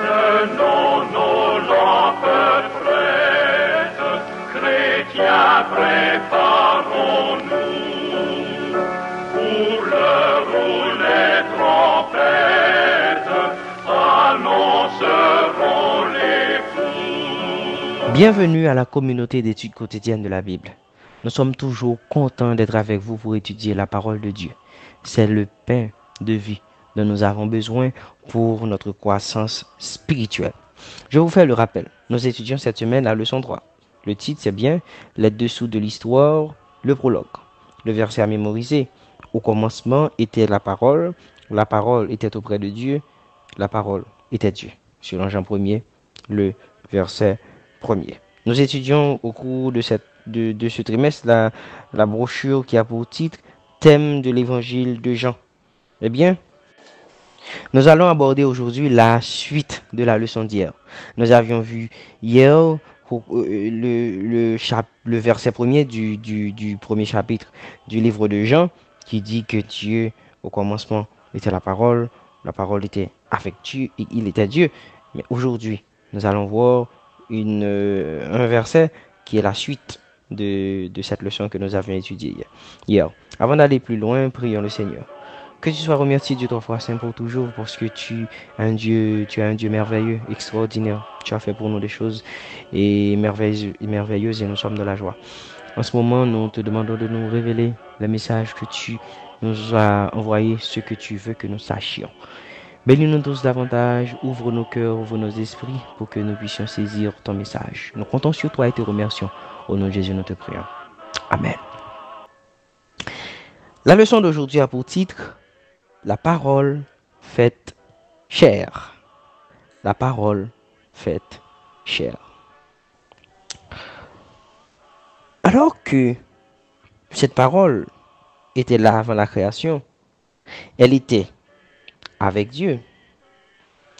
Tenons nos lampes prêtes, chrétiens, préparons-nous pour l'heure où les trompettes annonceront l'époux. Bienvenue à la communauté d'études quotidiennes de la Bible. Nous sommes toujours contents d'être avec vous pour étudier la parole de Dieu. C'est le pain de vie dont nous avons besoin pour notre croissance spirituelle. Je vous fais le rappel. Nous étudions cette semaine la leçon 3. Le titre, c'est bien « Les dessous de l'histoire », le prologue. Le verset à mémoriser. Au commencement était la parole était auprès de Dieu, la parole était Dieu. Selon Jean 1er, le verset 1er. Nous étudions au cours de ce trimestre la brochure qui a pour titre « Thème de l'évangile de Jean ». Eh bien, nous allons aborder aujourd'hui la suite de la leçon d'hier. Nous avions vu hier le verset premier du premier chapitre du livre de Jean qui dit que Dieu, au commencement, était la parole était avec Dieu et il était Dieu. Mais aujourd'hui, nous allons voir un verset qui est la suite de cette leçon que nous avions étudiée hier. Avant d'aller plus loin, prions le Seigneur. Que tu sois remercié Dieu ton Frère Saint pour toujours, parce que tu as un Dieu merveilleux, extraordinaire. Tu as fait pour nous des choses merveilleuses et nous sommes de la joie. En ce moment, nous te demandons de nous révéler le message que tu nous as envoyé, ce que tu veux que nous sachions. Bénis-nous tous davantage, ouvre nos cœurs, ouvre nos esprits pour que nous puissions saisir ton message. Nous comptons sur toi et te remercions. Au nom de Jésus, nous te prions. Amen. La leçon d'aujourd'hui a pour titre la parole faite chair. La parole faite chair. Alors que cette parole était là avant la création, elle était avec Dieu.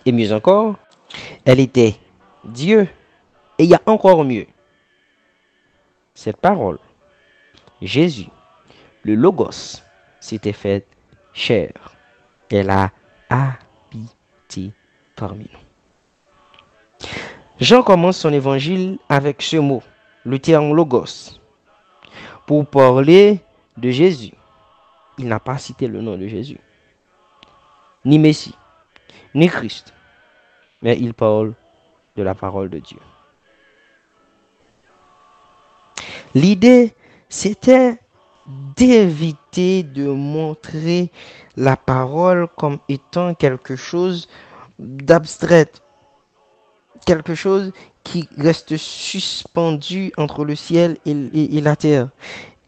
Et mieux encore, elle était Dieu. Et il y a encore mieux. Cette parole, Jésus, le Logos, s'était fait chair. Elle a habité parmi nous. Jean commence son évangile avec ce mot, le terme Logos, pour parler de Jésus. Il n'a pas cité le nom de Jésus, ni Messie, ni Christ, mais il parle de la parole de Dieu. L'idée, c'était d'éviter de montrer la parole comme étant quelque chose d'abstrait, quelque chose qui reste suspendu entre le ciel et la terre.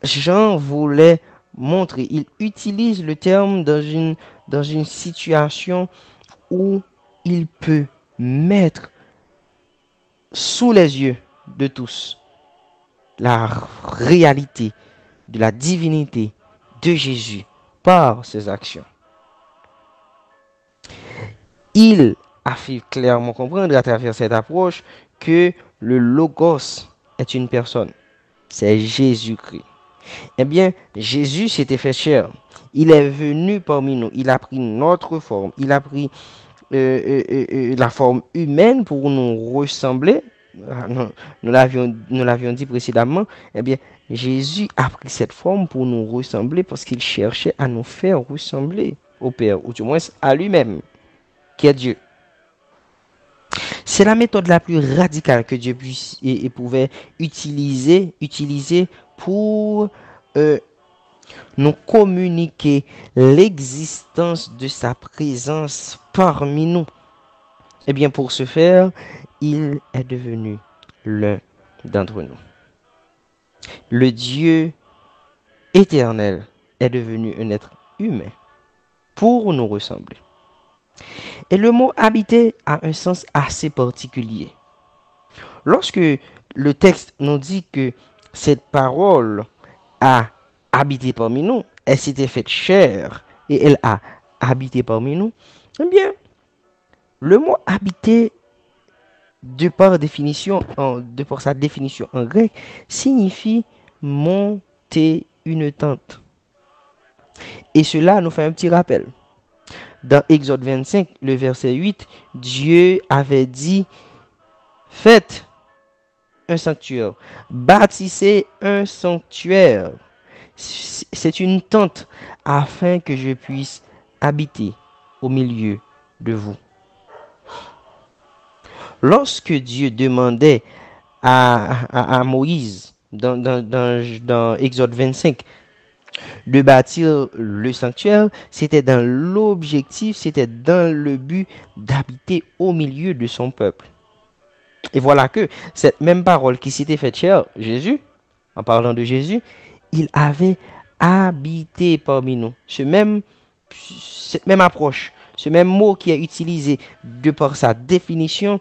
Jean voulait montrer, il utilise le terme dans une situation où il peut mettre sous les yeux de tous la réalité de la divinité de Jésus par ses actions. Il a fait clairement comprendre à travers cette approche que le Logos est une personne. C'est Jésus-Christ. Eh bien, Jésus s'était fait chair. Il est venu parmi nous. Il a pris notre forme. Il a pris la forme humaine pour nous ressembler. Nous l'avions dit précédemment. Eh bien, Jésus a pris cette forme pour nous ressembler parce qu'il cherchait à nous faire ressembler au Père, ou du moins à lui-même, qui est Dieu. C'est la méthode la plus radicale que Dieu pouvait utiliser pour nous communiquer l'existence de sa présence parmi nous. Eh bien, pour ce faire, il est devenu l'un d'entre nous. Le Dieu éternel est devenu un être humain pour nous ressembler. Et le mot habiter a un sens assez particulier. Lorsque le texte nous dit que cette parole a habité parmi nous, elle s'était faite chair et elle a habité parmi nous, eh bien, le mot habiter, de par sa définition en grec, signifie monter une tente. Et cela nous fait un petit rappel. dans Exode 25, le verset 8, Dieu avait dit, faites un sanctuaire, bâtissez un sanctuaire. C'est une tente afin que je puisse habiter au milieu de vous. Lorsque Dieu demandait à Moïse, dans Exode 25, de bâtir le sanctuaire, c'était dans l'objectif, c'était dans le but d'habiter au milieu de son peuple. Et voilà que cette même parole qui s'était faite chair, Jésus, en parlant de Jésus, il avait habité parmi nous. Cette même approche, ce même mot qui est utilisé de par sa définition,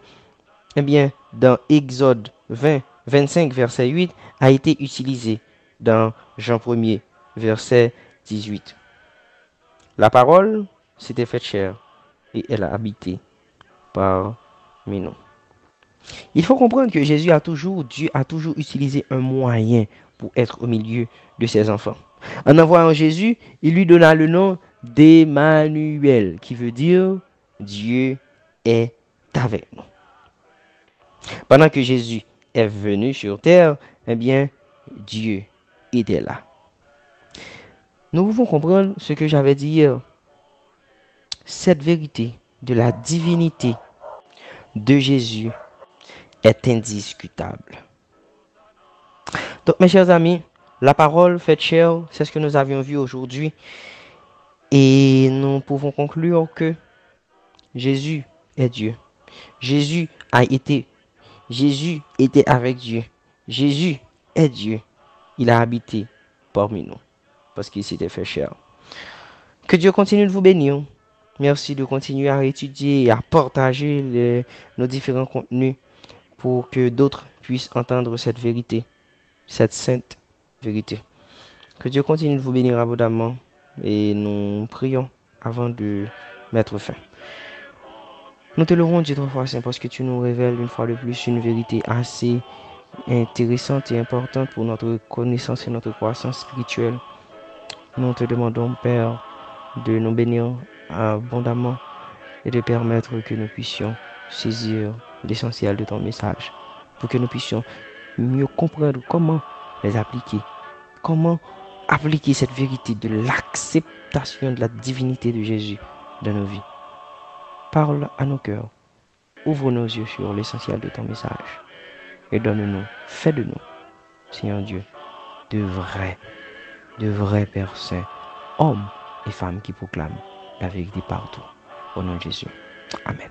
eh bien, dans Exode 25, verset 8, a été utilisé dans Jean 1er, verset 18. La parole s'était faite chair et elle a habité parmi nous. Il faut comprendre que Dieu a toujours utilisé un moyen pour être au milieu de ses enfants. En envoyant Jésus, il lui donna le nom d'Emmanuel, qui veut dire Dieu est avec nous. Pendant que Jésus est venu sur terre, eh bien, Dieu était là. Nous pouvons comprendre ce que j'avais dit hier. Cette vérité de la divinité de Jésus est indiscutable. Donc, mes chers amis, la parole faite chair, c'est ce que nous avions vu aujourd'hui. Et nous pouvons conclure que Jésus est Dieu. Jésus était avec Dieu. Jésus est Dieu. Il a habité parmi nous parce qu'il s'était fait chair. Que Dieu continue de vous bénir. Merci de continuer à étudier et à partager nos différents contenus pour que d'autres puissent entendre cette vérité, cette sainte vérité. Que Dieu continue de vous bénir abondamment et nous prions avant de mettre fin. Nous te louons, Dieu, 3 fois saint, parce que tu nous révèles une fois de plus une vérité assez intéressante et importante pour notre connaissance et notre croissance spirituelle. Nous te demandons, Père, de nous bénir abondamment et de permettre que nous puissions saisir l'essentiel de ton message, pour que nous puissions mieux comprendre comment les appliquer, comment appliquer cette vérité de l'acceptation de la divinité de Jésus dans nos vies. Parle à nos cœurs, ouvre nos yeux sur l'essentiel de ton message et donne-nous, fais de nous, Seigneur Dieu, de vrais Pères saints, hommes et femmes qui proclament la vérité partout. Au nom de Jésus. Amen.